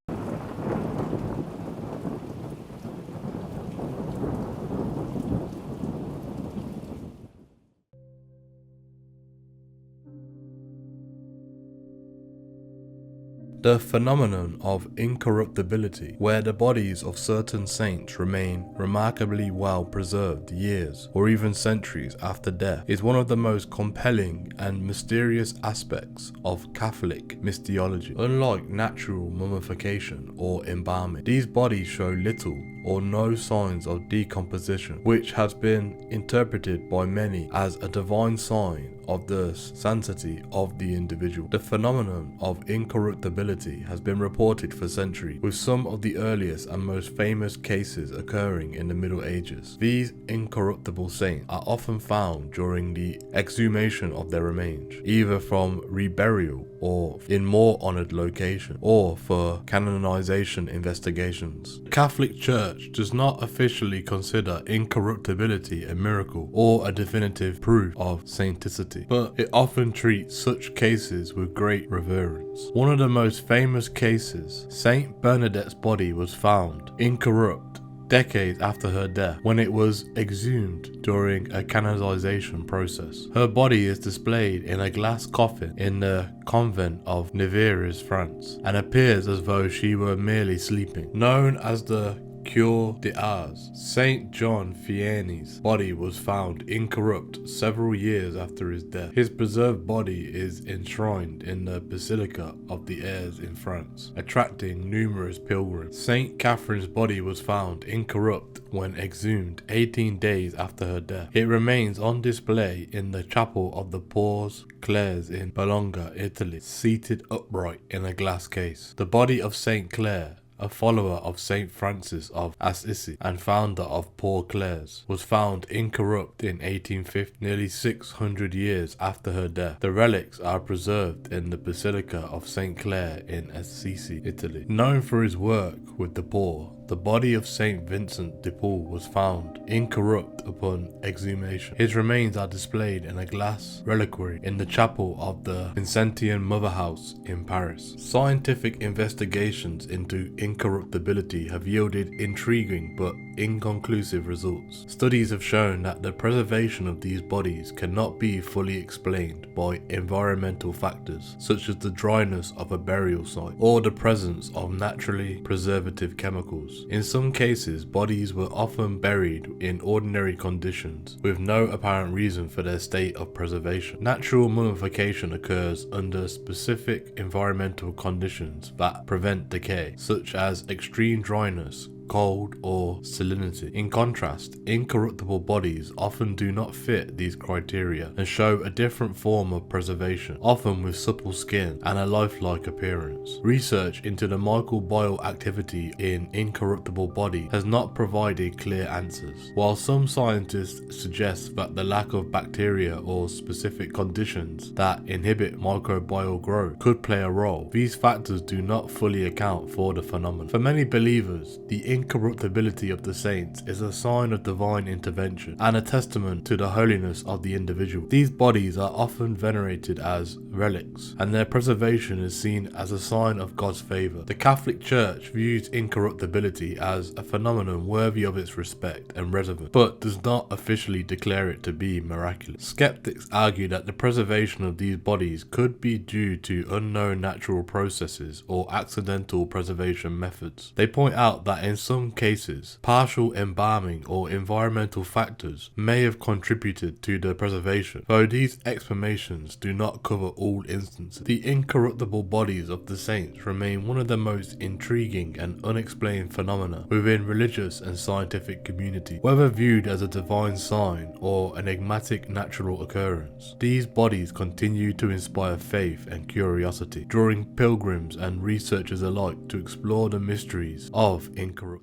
The phenomenon of incorruptibility, where the bodies of certain saints remain remarkably well preserved years or even centuries after death, is one of the most compelling and mysterious aspects of Catholic mystiology. Unlike natural mummification or embalming, these bodies show little or no signs of decomposition, which has been interpreted by many as a divine sign of the sanctity of the individual. The phenomenon of incorruptibility has been reported for centuries, with some of the earliest and most famous cases occurring in the Middle Ages. These incorruptible saints are often found during the exhumation of their remains, either from reburial or in more honoured location, or for canonization investigations. The Catholic Church does not officially consider incorruptibility a miracle or a definitive proof of sanctity, but it often treats such cases with great reverence. One of the most famous cases, Saint Bernadette's body was found incorrupt decades after her death, when it was exhumed during a canonization process. Her body is displayed in a glass coffin in the convent of Nevers, France, and appears as though she were merely sleeping. Known as the Cure d'Ars, Saint John Vianney's body was found incorrupt several years after his death. His preserved body is enshrined in the Basilica of the Airs in France, attracting numerous pilgrims. Saint Catherine's body was found incorrupt when exhumed 18 days after her death. It remains on display in the chapel of the Poor Clares in Bologna, Italy, seated upright in a glass case. The body of Saint Clare, a follower of Saint Francis of Assisi and founder of Poor Clares, was found incorrupt in 1850, nearly 600 years after her death. The relics are preserved in the Basilica of Saint Clare in Assisi, Italy. Known for his work with the poor, the body of Saint Vincent de Paul was found incorrupt upon exhumation. His remains are displayed in a glass reliquary in the chapel of the Vincentian Mother House in Paris. Scientific investigations into incorruptibility have yielded intriguing but inconclusive results. Studies have shown that the preservation of these bodies cannot be fully explained by environmental factors such as the dryness of a burial site or the presence of naturally preservative chemicals. In some cases, bodies were often buried in ordinary conditions with no apparent reason for their state of preservation. Natural mummification occurs under specific environmental conditions that prevent decay, such as extreme dryness, cold, or salinity. In contrast, incorruptible bodies often do not fit these criteria and show a different form of preservation, often with supple skin and a lifelike appearance. Research into the microbial activity in incorruptible bodies has not provided clear answers. While some scientists suggest that the lack of bacteria or specific conditions that inhibit microbial growth could play a role, these factors do not fully account for the phenomenon. For many believers, the incorruptibility of the saints is a sign of divine intervention and a testament to the holiness of the individual. These bodies are often venerated as relics, and their preservation is seen as a sign of God's favour. The Catholic Church views incorruptibility as a phenomenon worthy of its respect and reverence, but does not officially declare it to be miraculous. Skeptics argue that the preservation of these bodies could be due to unknown natural processes or accidental preservation methods. They point out that in some cases, partial embalming or environmental factors may have contributed to the preservation, though these explanations do not cover all instances. The incorruptible bodies of the saints remain one of the most intriguing and unexplained phenomena within religious and scientific community. Whether viewed as a divine sign or enigmatic natural occurrence, these bodies continue to inspire faith and curiosity, drawing pilgrims and researchers alike to explore the mysteries of incorruptibility.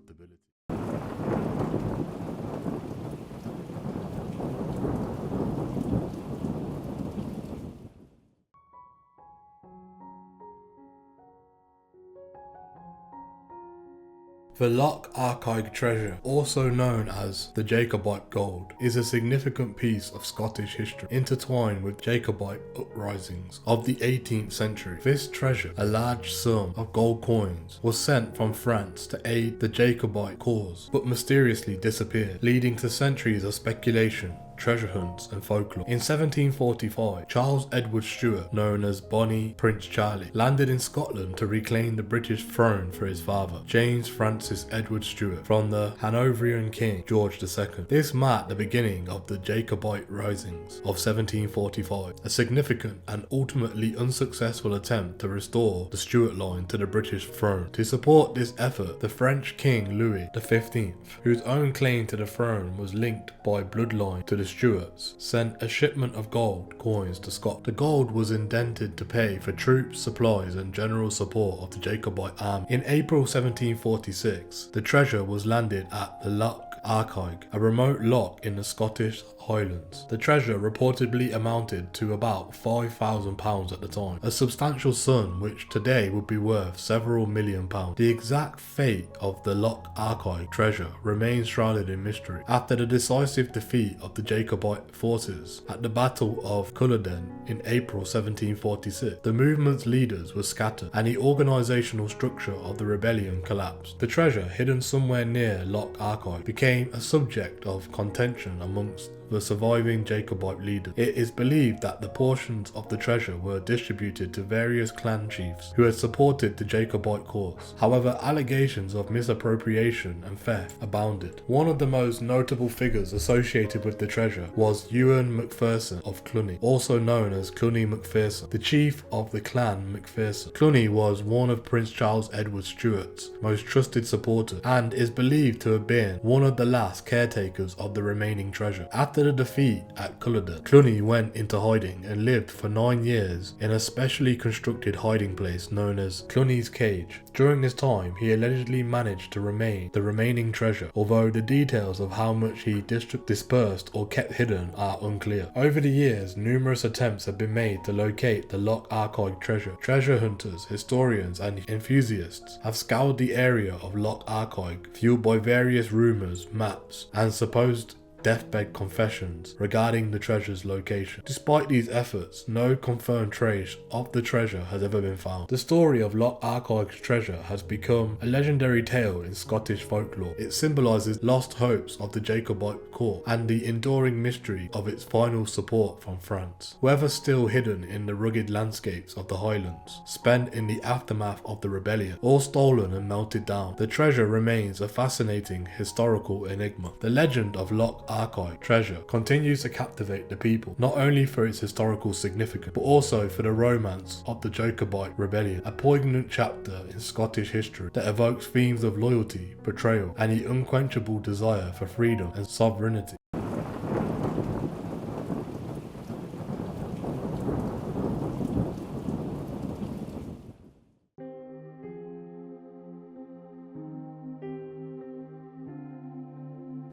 The Loch Archive treasure, also known as the Jacobite gold, is a significant piece of Scottish history intertwined with Jacobite uprisings of the 18th century. This treasure, a large sum of gold coins, was sent from France to aid the Jacobite cause, but mysteriously disappeared, leading to centuries of speculation, treasure hunts and folklore. In 1745, Charles Edward Stuart, known as Bonnie Prince Charlie, landed in Scotland to reclaim the British throne for his father, James Francis Edward Stuart, from the Hanoverian King George II. This marked the beginning of the Jacobite risings of 1745, a significant and ultimately unsuccessful attempt to restore the Stuart line to the British throne. To support this effort, the French King Louis XV, whose own claim to the throne was linked by bloodline to the Stuarts, sent a shipment of gold coins to Scotland. The gold was intended to pay for troops, supplies and general support of the Jacobite army. In April 1746, the treasure was landed at the Loch Archig, a remote loch in the Scottish Highlands. The treasure reportedly amounted to about £5,000 at the time, a substantial sum which today would be worth several £1,000,000. The exact fate of the Loch Archig treasure remains shrouded in mystery. After the decisive defeat of the Jacobite forces at the Battle of Culloden in April 1746, the movement's leaders were scattered and the organisational structure of the rebellion collapsed. The treasure, hidden somewhere near Loch Archig, became a subject of contention amongst the surviving Jacobite leaders. It is believed that the portions of the treasure were distributed to various clan chiefs who had supported the Jacobite cause. However, allegations of misappropriation and theft abounded. One of the most notable figures associated with the treasure was Ewan Macpherson of Cluny, also known as Cluny Macpherson, the chief of the clan Macpherson. Cluny was one of Prince Charles Edward Stuart's most trusted supporters and is believed to have been one of the last caretakers of the remaining treasure. After the defeat at Culloden, Cluny went into hiding and lived for 9 years in a specially constructed hiding place known as Cluny's Cage. During this time, he allegedly managed to remain the remaining treasure, although the details of how much he dispersed or kept hidden are unclear. Over the years, numerous attempts have been made to locate the Loch Archig treasure. Treasure hunters, historians and enthusiasts have scoured the area of Loch Archig, fueled by various rumours, maps and supposed deathbed confessions regarding the treasure's location. Despite these efforts, no confirmed trace of the treasure has ever been found. The story of Loch Archig's treasure has become a legendary tale in Scottish folklore. It symbolises lost hopes of the Jacobite court and the enduring mystery of its final support from France. Whether still hidden in the rugged landscapes of the Highlands, spent in the aftermath of the rebellion, or stolen and melted down, the treasure remains a fascinating historical enigma. The legend of Loch Archig treasure continues to captivate the people, not only for its historical significance, but also for the romance of the Jacobite rebellion, a poignant chapter in Scottish history that evokes themes of loyalty, betrayal, and the unquenchable desire for freedom and sovereignty.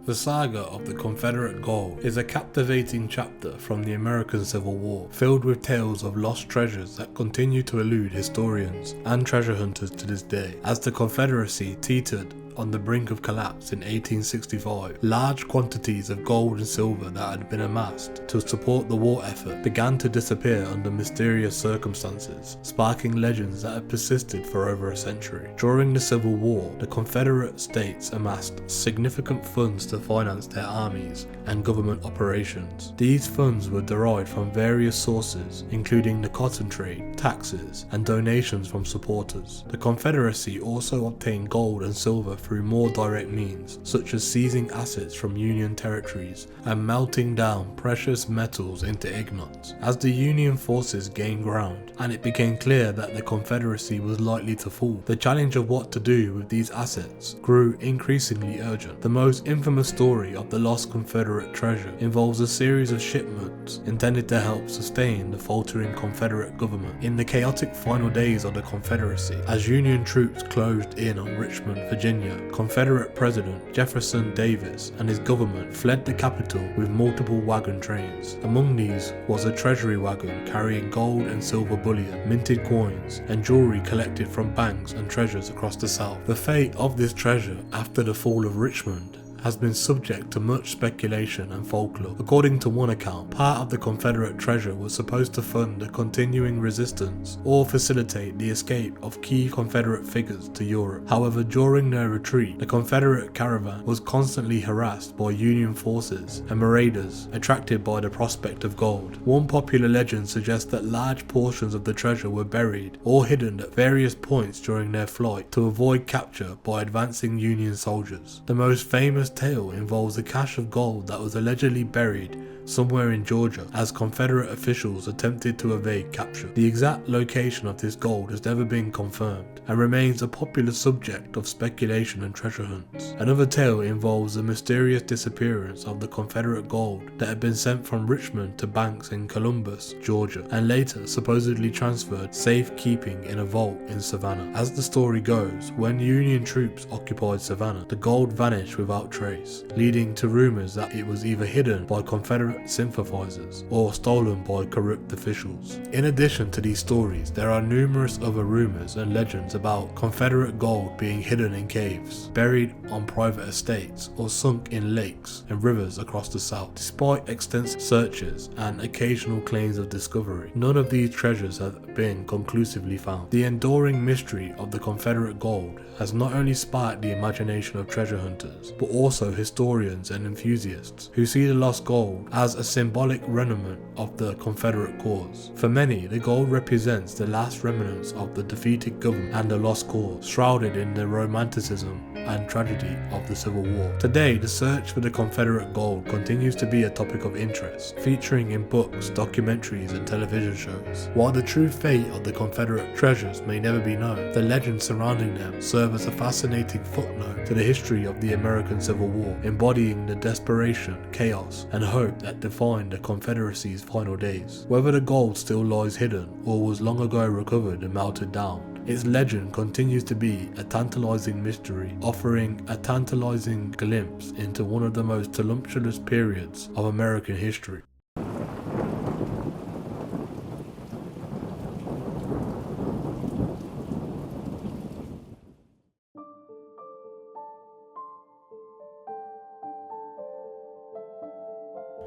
The saga of the Confederate gold is a captivating chapter from the American Civil War, filled with tales of lost treasures that continue to elude historians and treasure hunters to this day. As the Confederacy teetered on the brink of collapse in 1865, large quantities of gold and silver that had been amassed to support the war effort began to disappear under mysterious circumstances, sparking legends that had persisted for over a century. During the Civil War, the Confederate States amassed significant funds to finance their armies and government operations. These funds were derived from various sources, including the cotton trade, taxes, and donations from supporters. The Confederacy also obtained gold and silver through more direct means, such as seizing assets from Union territories and melting down precious metals into ingots. As the Union forces gained ground, and it became clear that the Confederacy was likely to fall, the challenge of what to do with these assets grew increasingly urgent. The most infamous story of the lost Confederate treasure involves a series of shipments intended to help sustain the faltering Confederate government. In the chaotic final days of the Confederacy, as Union troops closed in on Richmond, Virginia, Confederate President Jefferson Davis and his government fled the capital with multiple wagon trains. Among these was a treasury wagon carrying gold and silver bullion, minted coins, and jewelry collected from banks and treasures across the South. The fate of this treasure after the fall of Richmond has been subject to much speculation and folklore. According to one account, part of the Confederate treasure was supposed to fund the continuing resistance or facilitate the escape of key Confederate figures to Europe. However, during their retreat, the Confederate caravan was constantly harassed by Union forces and marauders attracted by the prospect of gold. One popular legend suggests that large portions of the treasure were buried or hidden at various points during their flight to avoid capture by advancing Union soldiers. The most famous tale involves a cache of gold that was allegedly buried somewhere in Georgia, as Confederate officials attempted to evade capture. The exact location of this gold has never been confirmed and remains a popular subject of speculation and treasure hunts. Another tale involves the mysterious disappearance of the Confederate gold that had been sent from Richmond to banks in Columbus, Georgia, and later supposedly transferred safekeeping in a vault in Savannah. As the story goes, when Union troops occupied Savannah, the gold vanished without trace, leading to rumors that it was either hidden by Confederate sympathizers or stolen by corrupt officials. In addition to these stories, there are numerous other rumors and legends about Confederate gold being hidden in caves, buried on private estates, or sunk in lakes and rivers across the South. Despite extensive searches and occasional claims of discovery, none of these treasures have been conclusively found. The enduring mystery of the Confederate gold has not only sparked the imagination of treasure hunters, but also historians and enthusiasts who see the lost gold as a symbolic remnant of the Confederate cause. For many, the gold represents the last remnants of the defeated government and the lost cause, shrouded in the romanticism and tragedy of the Civil War. Today, the search for the Confederate gold continues to be a topic of interest, featuring in books, documentaries, and television shows. While the true fate of the Confederate treasures may never be known, the legends surrounding them serve as a fascinating footnote to the history of the American Civil War, embodying the desperation, chaos, and hope that defined the Confederacy's final days. Whether the gold still lies hidden or was long ago recovered and melted down, its legend continues to be a tantalizing mystery, offering a tantalizing glimpse into one of the most tumultuous periods of American history.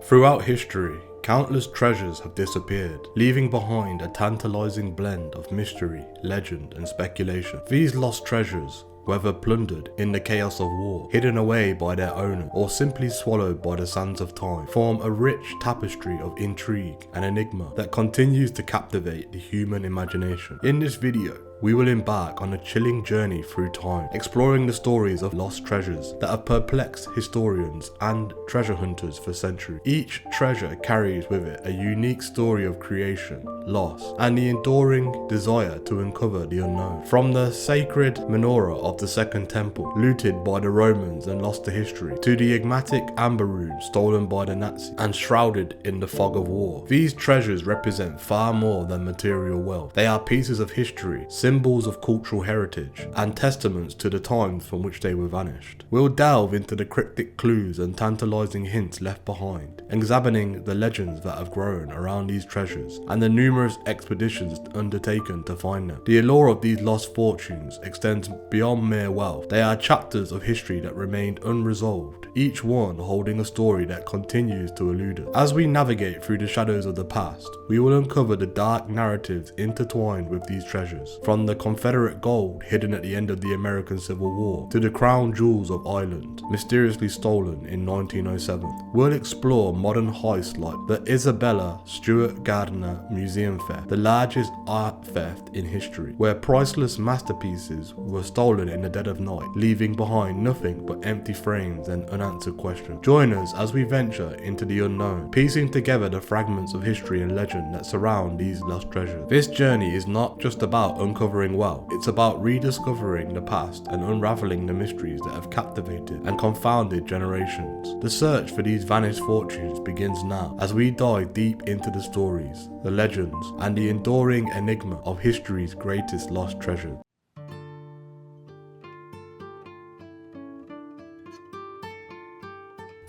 Throughout history, countless treasures have disappeared, leaving behind a tantalizing blend of mystery, legend, and speculation. These lost treasures, whether plundered in the chaos of war, hidden away by their owner, or simply swallowed by the sands of time, form a rich tapestry of intrigue and enigma that continues to captivate the human imagination. In this video, we will embark on a chilling journey through time, exploring the stories of lost treasures that have perplexed historians and treasure hunters for centuries. Each treasure carries with it a unique story of creation, loss, and the enduring desire to uncover the unknown. From the sacred menorah of the Second Temple, looted by the Romans and lost to history, to the enigmatic amber room stolen by the Nazis and shrouded in the fog of war. These treasures represent far more than material wealth. They are pieces of history, symbols of cultural heritage, and testaments to the times from which they were vanished. We'll delve into the cryptic clues and tantalizing hints left behind, examining the legends that have grown around these treasures and the numerous expeditions undertaken to find them. The allure of these lost fortunes extends beyond mere wealth. They are chapters of history that remained unresolved, each one holding a story that continues to elude us. As we navigate through the shadows of the past, we will uncover the dark narratives intertwined with these treasures, from the Confederate gold hidden at the end of the American Civil War to the crown jewels of Ireland, mysteriously stolen in 1907. We'll explore modern heists like the Isabella Stewart Gardner Museum theft, the largest art theft in history, where priceless masterpieces were stolen in the dead of night, leaving behind nothing but empty frames and unanswered questions. Join us as we venture into the unknown, piecing together the fragments of history and legend that surround these lost treasures. This journey is not just about uncovering wealth, it's about rediscovering the past and unraveling the mysteries that have captivated and confounded generations. The search for these vanished fortunes begins now, as we dive deep into the stories, the legends, and the enduring enigma of history's greatest lost treasures.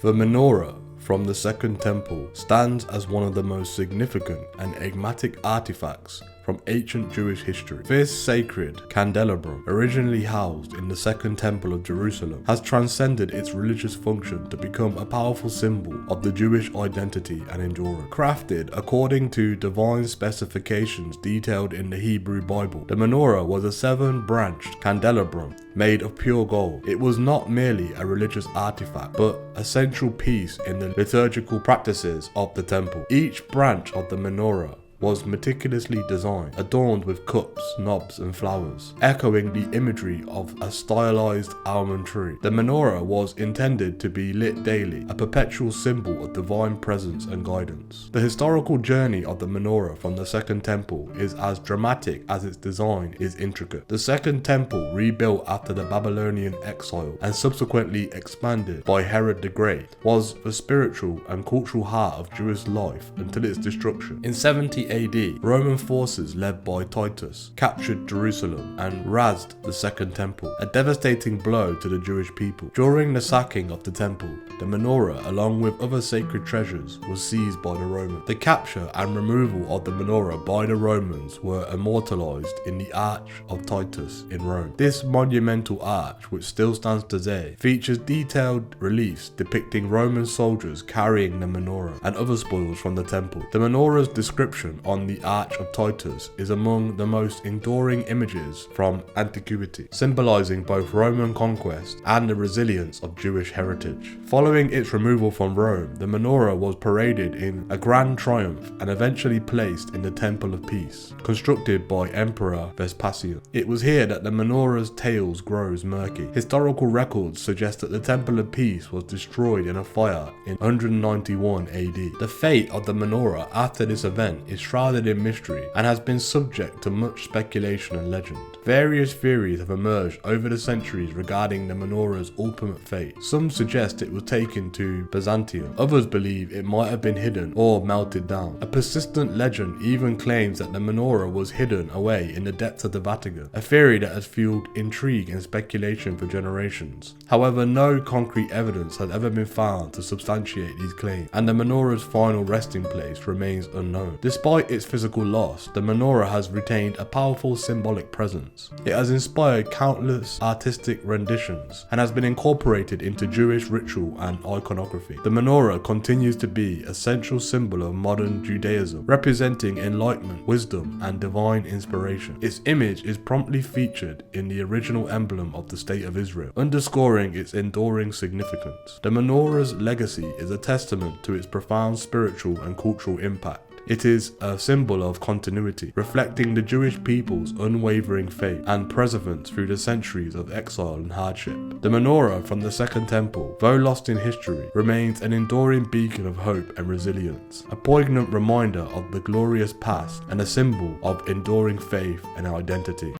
The menorah from the Second Temple stands as one of the most significant and enigmatic artifacts from ancient Jewish history. This sacred candelabrum, originally housed in the Second Temple of Jerusalem, has transcended its religious function to become a powerful symbol of the Jewish identity and endurance. Crafted according to divine specifications detailed in the Hebrew Bible, the menorah was a 7-branched candelabrum made of pure gold. It was not merely a religious artifact, but a central piece in the liturgical practices of the temple. Each branch of the menorah was meticulously designed, adorned with cups, knobs and flowers, echoing the imagery of a stylized almond tree. The menorah was intended to be lit daily, a perpetual symbol of divine presence and guidance. The historical journey of the menorah from the Second Temple is as dramatic as its design is intricate. The Second Temple, rebuilt after the Babylonian exile and subsequently expanded by Herod the Great, was the spiritual and cultural heart of Jewish life until its destruction. In 70 AD, Roman forces led by Titus captured Jerusalem and razed the Second Temple, a devastating blow to the Jewish people. During the sacking of the temple, the menorah, along with other sacred treasures, was seized by the Romans. The capture and removal of the menorah by the Romans were immortalized in the Arch of Titus in Rome. This monumental arch, which still stands today, features detailed reliefs depicting Roman soldiers carrying the menorah and other spoils from the temple. The menorah's description on the Arch of Titus is among the most enduring images from antiquity, symbolizing both Roman conquest and the resilience of Jewish heritage. Following its removal from Rome, the menorah was paraded in a grand triumph and eventually placed in the Temple of Peace, constructed by Emperor Vespasian. It was here that the menorah's tales grows murky. Historical records suggest that the Temple of Peace was destroyed in a fire in 191 AD. The fate of the menorah after this event is shrouded in mystery and has been subject to much speculation and legend. Various theories have emerged over the centuries regarding the menorah's ultimate fate. Some suggest it was taken to Byzantium. Others believe it might have been hidden or melted down. A persistent legend even claims that the menorah was hidden away in the depths of the Vatican, a theory that has fueled intrigue and speculation for generations. However, no concrete evidence has ever been found to substantiate these claims, and the menorah's final resting place remains unknown. Despite its physical loss, the menorah has retained a powerful symbolic presence. It has inspired countless artistic renditions and has been incorporated into Jewish ritual and iconography. The menorah continues to be a central symbol of modern Judaism, representing enlightenment, wisdom, and divine inspiration. Its image is promptly featured in the original emblem of the State of Israel, underscoring its enduring significance. The menorah's legacy is a testament to its profound spiritual and cultural impact. It is a symbol of continuity, reflecting the Jewish people's unwavering faith and perseverance through the centuries of exile and hardship. The menorah from the Second Temple, though lost in history, remains an enduring beacon of hope and resilience, a poignant reminder of the glorious past and a symbol of enduring faith and identity.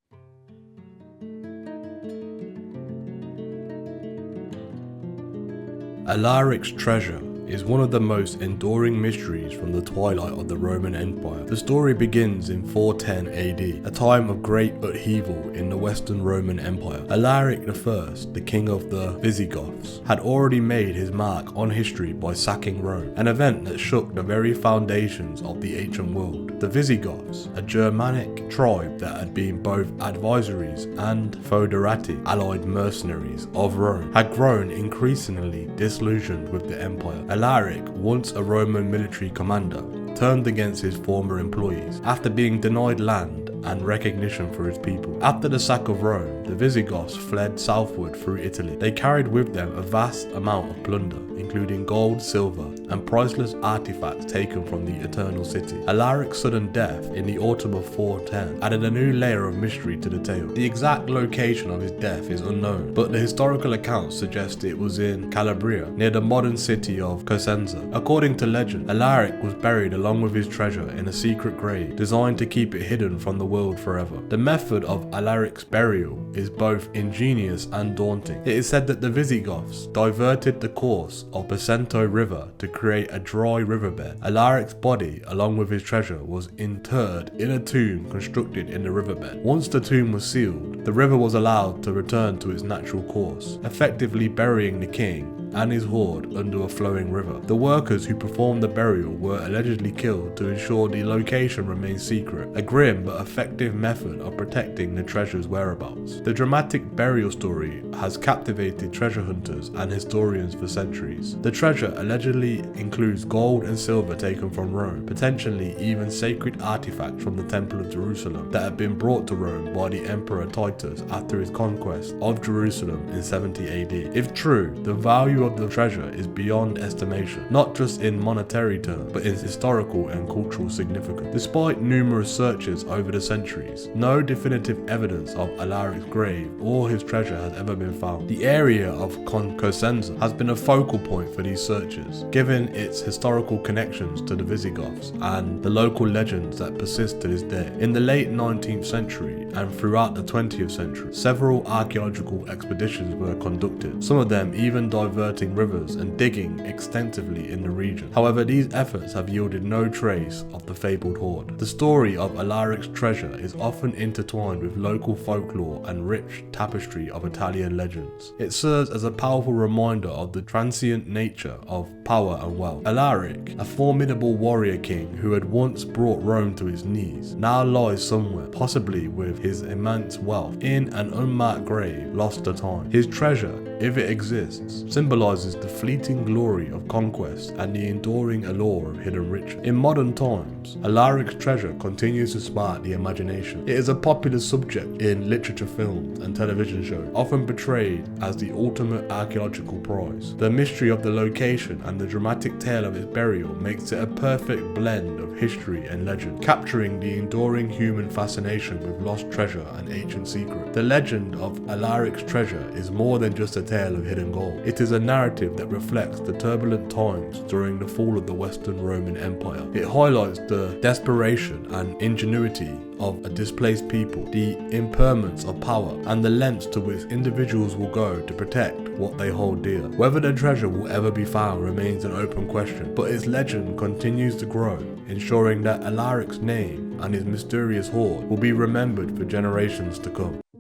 Alaric's treasure is one of the most enduring mysteries from the twilight of the Roman Empire. The story begins in 410 AD, a time of great upheaval in the Western Roman Empire. Alaric I, the king of the Visigoths, had already made his mark on history by sacking Rome, an event that shook the very foundations of the ancient world. The Visigoths, a Germanic tribe that had been both adversaries and foederati, allied mercenaries of Rome, had grown increasingly disillusioned with the empire. Alaric, once a Roman military commander, turned against his former employees after being denied land and recognition for his people. After the sack of Rome, the Visigoths fled southward through Italy. They carried with them a vast amount of plunder, including gold, silver, and priceless artifacts taken from the Eternal City. Alaric's sudden death in the autumn of 410 added a new layer of mystery to the tale. The exact location of his death is unknown, but the historical accounts suggest it was in Calabria, near the modern city of Cosenza. According to legend, Alaric was buried along with his treasure in a secret grave, designed to keep it hidden from the world forever. The method of Alaric's burial is both ingenious and daunting. It is said that the Visigoths diverted the course of Bacento River to create a dry riverbed. Alaric's body, along with his treasure, was interred in a tomb constructed in the riverbed. Once the tomb was sealed, the river was allowed to return to its natural course, effectively burying the king and his hoard under a flowing river. The workers who performed the burial were allegedly killed to ensure the location remained secret, a grim but effective method of protecting the treasure's whereabouts. The dramatic burial story has captivated treasure hunters and historians for centuries. The treasure allegedly includes gold and silver taken from Rome, potentially even sacred artifacts from the Temple of Jerusalem that had been brought to Rome by the Emperor Titus after his conquest of Jerusalem in 70 AD. If true, the value value of the treasure is beyond estimation, not just in monetary terms, but in historical and cultural significance. Despite numerous searches over the centuries, no definitive evidence of Alaric's grave or his treasure has ever been found. The area of Cosenza has been a focal point for these searches, given its historical connections to the Visigoths and the local legends that persist to this day. In the late 19th century and throughout the 20th century, several archaeological expeditions were conducted, some of them even diverting rivers and digging extensively in the region. However, these efforts have yielded no trace of the fabled hoard. The story of Alaric's treasure is often intertwined with local folklore and rich tapestry of Italian legends. It serves as a powerful reminder of the transient nature of power and wealth. Alaric, a formidable warrior king who had once brought Rome to its knees, now lies somewhere, possibly with his immense wealth, in an unmarked grave lost to time. His treasure, if it exists, symbolizes the fleeting glory of conquest and the enduring allure of hidden riches. In modern times, Alaric's treasure continues to spark the imagination. It is a popular subject in literature, films, and television shows, often portrayed as the ultimate archaeological prize. The mystery of the location and the dramatic tale of its burial makes it a perfect blend of history and legend, capturing the enduring human fascination with lost treasure and ancient secrets. The legend of Alaric's treasure is more than just a tale of hidden gold. It is a narrative that reflects the turbulent times during the fall of the Western Roman Empire. It highlights the desperation and ingenuity of a displaced people, the impermanence of power, and the lengths to which individuals will go to protect what they hold dear. Whether the treasure will ever be found remains an open question, but its legend continues to grow, ensuring that Alaric's name and his mysterious hoard will be remembered for generations to come.